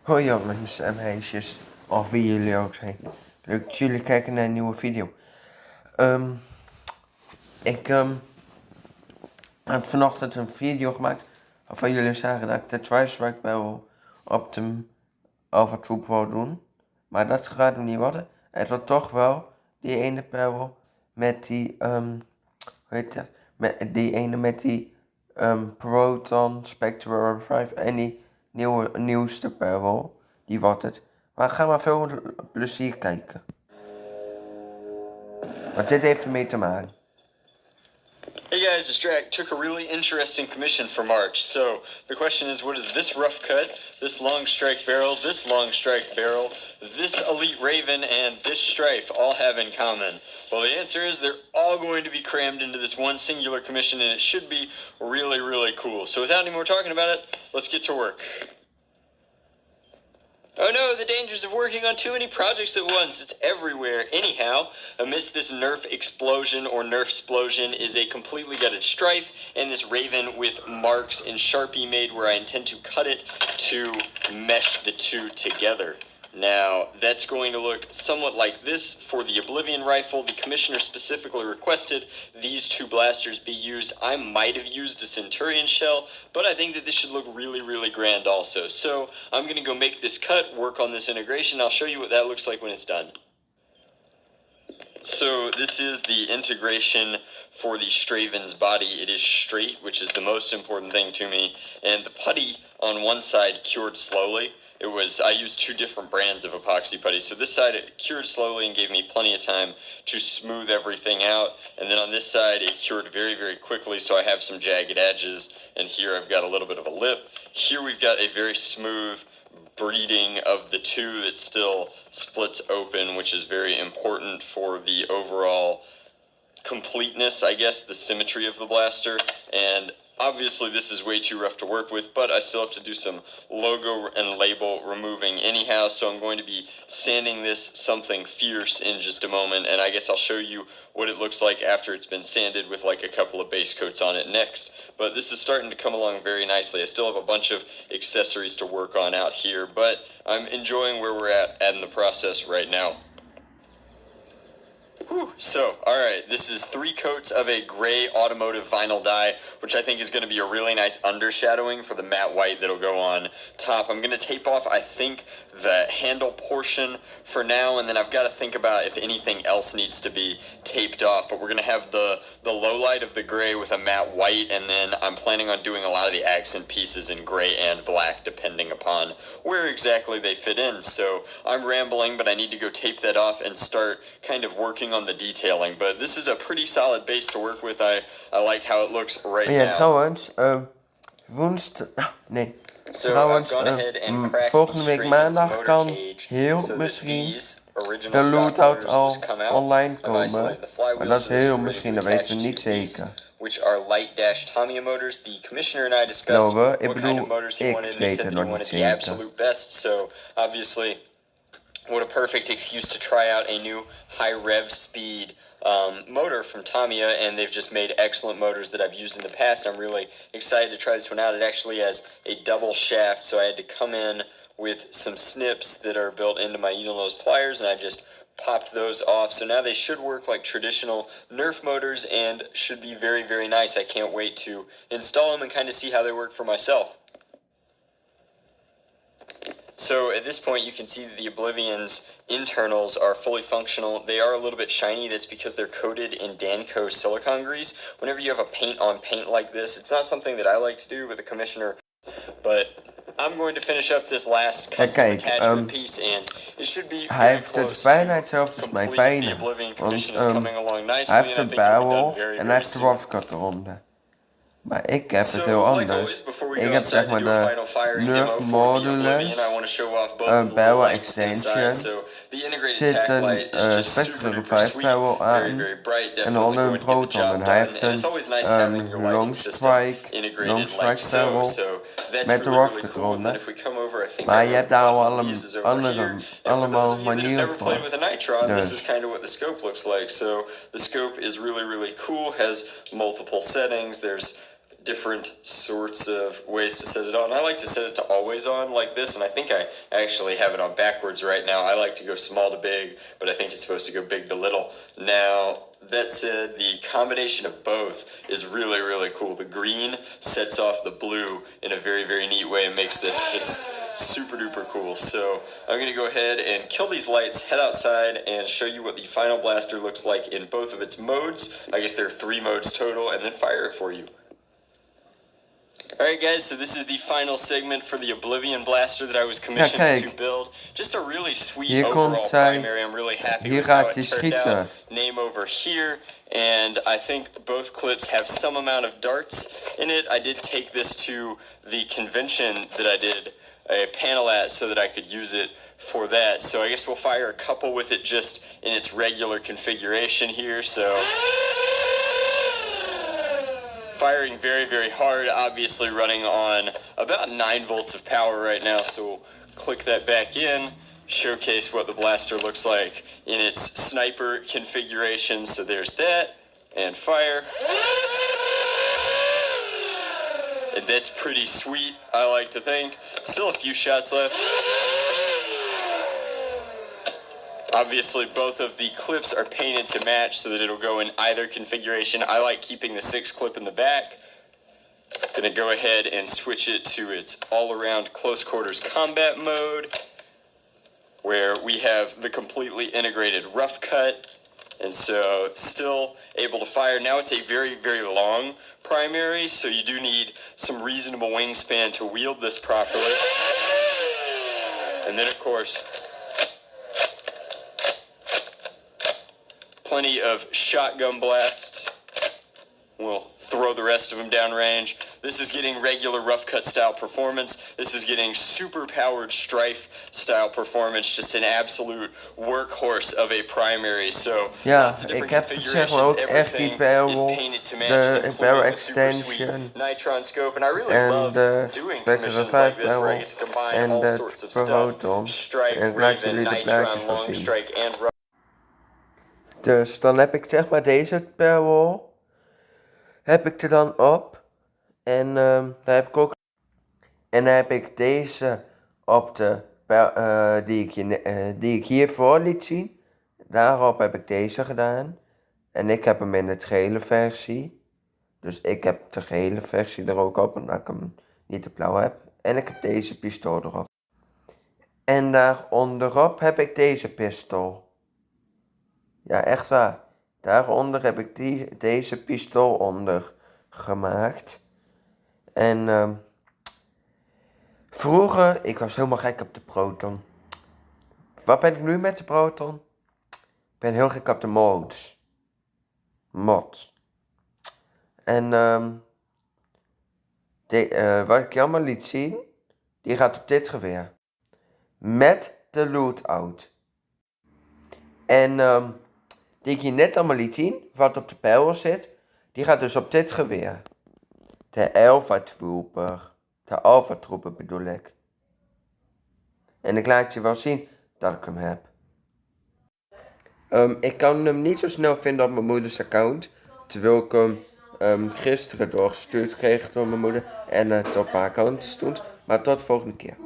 Hoi jongens en meisjes, of wie jullie ook zijn. Leuk dat jullie kijken naar een nieuwe video. Ik had vanochtend een video gemaakt waarvan jullie zagen dat ik de tri-strike barrel op de Alpha Troop wou doen. Maar dat gaat hem niet worden. Het wordt toch wel die ene barrel met die, hoe heet dat? Met die Proton Spectre 5 en die nieuwste barrel. Die wordt het. Maar ga maar veel plezier kijken. Want dit heeft ermee te maken. Hey guys, it's Drac. Took a really interesting commission for March. So the question is, what does this rough cut, this long strike barrel, this long strike barrel, this elite raven, and this strife all have in common? Well, the answer is they're all going to be crammed into this one singular commission, and it should be really, really cool. So without any more talking about it, let's get to work. Oh no, the dangers of working on too many projects at once. It's everywhere. Anyhow, amidst this nerf explosion or nerf splosion is a completely gutted strife and this raven with marks in Sharpie made where I intend to cut it to mesh the two together. Now, that's going to look somewhat like this for the Oblivion rifle. The commissioner specifically requested these two blasters be used. I might have used a Centurion shell, but I think that this should look really, really grand also. So I'm going to go make this cut, work on this integration. I'll show you what that looks like when it's done. So this is the integration for the Straven's body. It is straight, which is the most important thing to me, and the putty on one side cured slowly. I used two different brands of epoxy putty. So this side it cured slowly and gave me plenty of time to smooth everything out. And then on this side it cured very, very quickly, so I have some jagged edges. And here I've got a little bit of a lip. Here we've got a very smooth breeding of the two that still splits open, which is very important for the overall completeness, I guess, the symmetry of the blaster. And obviously this is way too rough to work with, but I still have to do some logo and label removing anyhow, so I'm going to be sanding this something fierce in just a moment, and I guess I'll show you what it looks like after it's been sanded with like a couple of base coats on it next. But this is starting to come along very nicely. I still have a bunch of accessories to work on out here, but I'm enjoying where we're at in the process right now. So, alright, this is 3 coats of a gray automotive vinyl dye, which I think is going to be a really nice undershadowing for the matte white that'll go on top. I'm going to tape off, I think, the handle portion for now, and then I've got to think about if anything else needs to be taped off, but we're going to have the low light of the gray with a matte white, and then I'm planning on doing a lot of the accent pieces in gray and black, depending upon where exactly they fit in. So, I'm rambling, but I need to go tape that off and start kind of working on the detailing, but this is a pretty solid base to work with. I like how it looks right now. Trouwens, volgende week maandag kan heel misschien de lootout al online komen. Maar dat is heel misschien, dat weten we niet zeker. Which are light dash Tamiya motors. The commissioner and I discussed what kind of motors he wanted, and he said that he wanted the absolute best. So obviously, what a perfect excuse to try out a new high rev speed motor from Tamiya, and they've just made excellent motors that I've used in the past. I'm really excited to try this one out. It actually has a double shaft, so I had to come in with some snips that are built into my needle nose pliers, and I just popped those off. So now they should work like traditional Nerf motors and should be very, very nice. I can't wait to install them and kind of see how they work for myself. So at this point you can see that the Oblivion's internals are fully functional. They are a little bit shiny. That's because they're coated in Danco silicone grease. Whenever you have a paint on paint like this, it's not something that I like to do with the commissioner, but I'm going to finish up this last custom attachment piece, and it should be very close to complete. The Oblivion commission is coming along nicely, and I think it'll be done very, very soon. Maar ik heb het heel anders. Ik heb zeg maar de nerf module, barrel extension, zit een Spectre 5 barrel aan en onder een Proton. En hij heeft een long strike barrel met de rough cut eronder. Maar je hebt daar al allemaal manieren voor. This is kind of what the scope looks like. So the scope is really, really cool, has multiple settings. There's different sorts of ways to set it on. I like to set it to always on like this, and I think I actually have it on backwards right now. I like to go small to big, but I think it's supposed to go big to little. Now, that said, the combination of both is really, really cool. The green sets off the blue in a very, very neat way and makes this just super duper cool. So I'm going to go ahead and kill these lights, head outside, and show you what the final blaster looks like in both of its modes. I guess there are 3 modes total, and then fire it for you. Alright guys, so this is the final segment for the Oblivion Blaster that I was commissioned to build. Just a really sweet overall primary. I'm really happy with how it turned out. Name over here, and I think both clips have some amount of darts in it. I did take this to the convention that I did a panel at so that I could use it for that. So I guess we'll fire a couple with it just in its regular configuration here. So firing very, very hard, obviously running on about 9 volts of power right now, so we'll click that back in, showcase what the blaster looks like in its sniper configuration. So there's that, and fire. And that's pretty sweet, I like to think. Still a few shots left. Obviously, both of the clips are painted to match so that it'll go in either configuration. I like keeping the 6 clip in the back. Gonna go ahead and switch it to its all-around close quarters combat mode, where we have the completely integrated rough cut, and so still able to fire. Now it's a very, very long primary, so you do need some reasonable wingspan to wield this properly. And then, of course, plenty of shotgun blasts. We'll throw the rest of them downrange. This is getting regular rough cut style performance. This is getting super powered strife style performance. Just an absolute workhorse of a primary. So lots of different configurations. Everything is painted to match, including the super sweet Nitron scope. And I really love doing commissions like this where I get to combine all sorts of stuff. Strife, Raven, Nitron, Long Strike, and rough. Dus dan heb ik zeg maar deze barrel heb ik er dan op. En daar heb ik ook. En dan heb ik deze op de die ik hiervoor liet zien. Daarop heb ik deze gedaan. En ik heb hem in de gele versie. Dus ik heb de gele versie er ook op, omdat ik hem niet te blauw heb. En ik heb deze pistool erop. En daar onderop heb ik deze pistool. Ja, echt waar. Daaronder heb ik deze pistool onder gemaakt. En vroeger, ik was helemaal gek op de Proton. Wat ben ik nu met de Proton? Ik ben heel gek op de mods. En wat ik je allemaal liet zien, die gaat op dit geweer. Met de lautuot. En die ik je net allemaal liet zien, wat op de pijl zit, die gaat dus op dit geweer. De Alpha Trooper bedoel ik. En ik laat je wel zien dat ik hem heb. Ik kan hem niet zo snel vinden op mijn moeders account, terwijl ik hem gisteren doorgestuurd kreeg door mijn moeder en het op haar account stond. Maar tot volgende keer.